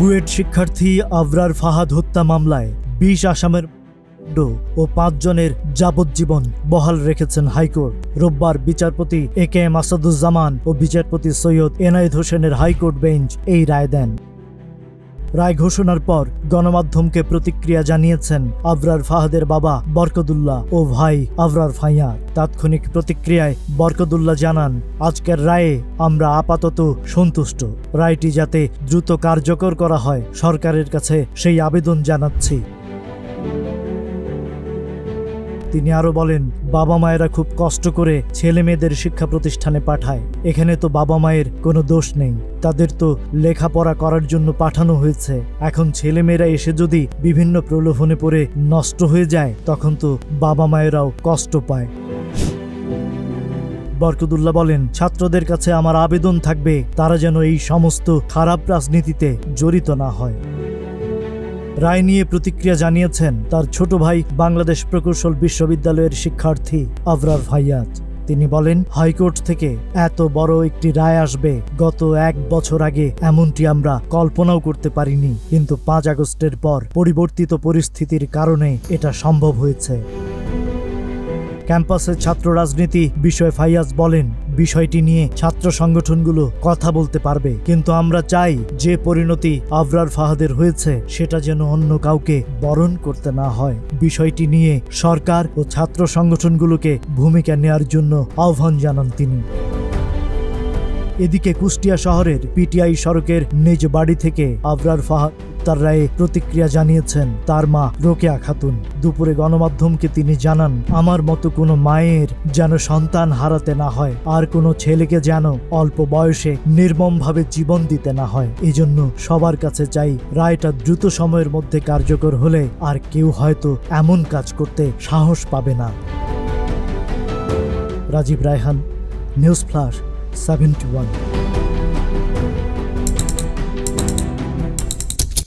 বুয়েট শিক্ষার্থী আবরার ফাহাদ হত্যা মামলায় ২০ আসামের ও ৫ জনের যাবজ্জীবন বহাল রেখেছেন হাইকোর্ট। রোববার বিচারপতি এ.কে.এম. আসাদুজ্জামান ও বিচারপতি সৈয়দ এনায়েত হোসেনের হাইকোর্ট বেঞ্চ এই রায় দেন। রায় ঘোষণার পর গণমাধ্যমকে প্রতিক্রিয়া জানিয়েছেন আবরার ফাহাদের বাবা বরকতুল্লাহ ও ভাই আবরার ফাইয়াজ। তাৎক্ষণিক প্রতিক্রিয়ায় বরকতুল্লাহ জানান, আজকের রায়ে আমরা আপাতত সন্তুষ্ট। রায়টি যাতে দ্রুত কার্যকর করা হয় সরকারের কাছে সেই আবেদন জানাচ্ছি। তিনি আরো বলেন, বাবা মায়েরা খুব কষ্ট করে ছেলে মেয়েদের শিক্ষা প্রতিষ্ঠানে পাঠায়। এখানে তো বাবা মায়ের কোনো দোষ নেই, তাদের তো লেখাপড়া করার জন্য পাঠানো হয়েছে। এখন ছেলে মেয়েরা এসে যদি বিভিন্ন প্রলোভনে পড়ে নষ্ট হয়ে যায় তখন তো বাবা মায়েরাও কষ্ট পায়। বরকতুল্লাহ বলেন, ছাত্রদের কাছে আমার আবেদন থাকবে তারা যেন এই সমস্ত খারাপ রাজনীতিতে জড়িত না হয়। রায় নিয়ে প্রতিক্রিয়া জানিয়েছেন তার ছোট ভাই বাংলাদেশ প্রকৌশল বিশ্ববিদ্যালয়ের শিক্ষার্থী আবরার ফাইয়াজ। তিনি বলেন, হাইকোর্ট থেকে এত বড় একটি রায় আসবে গত ১ বছর আগে এমনটি আমরা কল্পনাও করতে পারিনি, কিন্তু ৫ আগস্টের পর পরিবর্তিত পরিস্থিতির কারণে এটা সম্ভব হয়েছে। ক্যাম্পাসে ছাত্র রাজনীতি বিষয়ে ফাইয়াজ বলেন, বিষয়টি নিয়ে ছাত্র সংগঠনগুলো কথা বলতে পারবে, কিন্তু আমরা চাই যে পরিণতি আবরার ফাহাদের হয়েছে সেটা যেন অন্য কাউকে বরণ করতে না হয়। বিষয়টি নিয়ে সরকার ও ছাত্র সংগঠনগুলোকে ভূমিকা নেয়ার জন্য আহ্বান জানান তিনি। এদিকে কুষ্টিয়া শহরের পিটিআই সড়কের নিজ বাড়ি থেকে আবরার ফাহাদ তার রায়ে প্রতিক্রিয়া জানিয়েছেন তার মা রোকেয়া খাতুন। দুপুরে গণমাধ্যমকে তিনি জানান, আমার মতো কোনো মায়ের যেন সন্তান হারাতে না হয়, আর কোনো ছেলেকে যেন অল্প বয়সে নির্মমভাবে জীবন দিতে না হয়। এজন্য সবার কাছে চাই রায়টা দ্রুত সময়ের মধ্যে কার্যকর হলে আর কেউ হয়তো এমন কাজ করতে সাহস পাবে না। Rajib Raihan, news flash 71।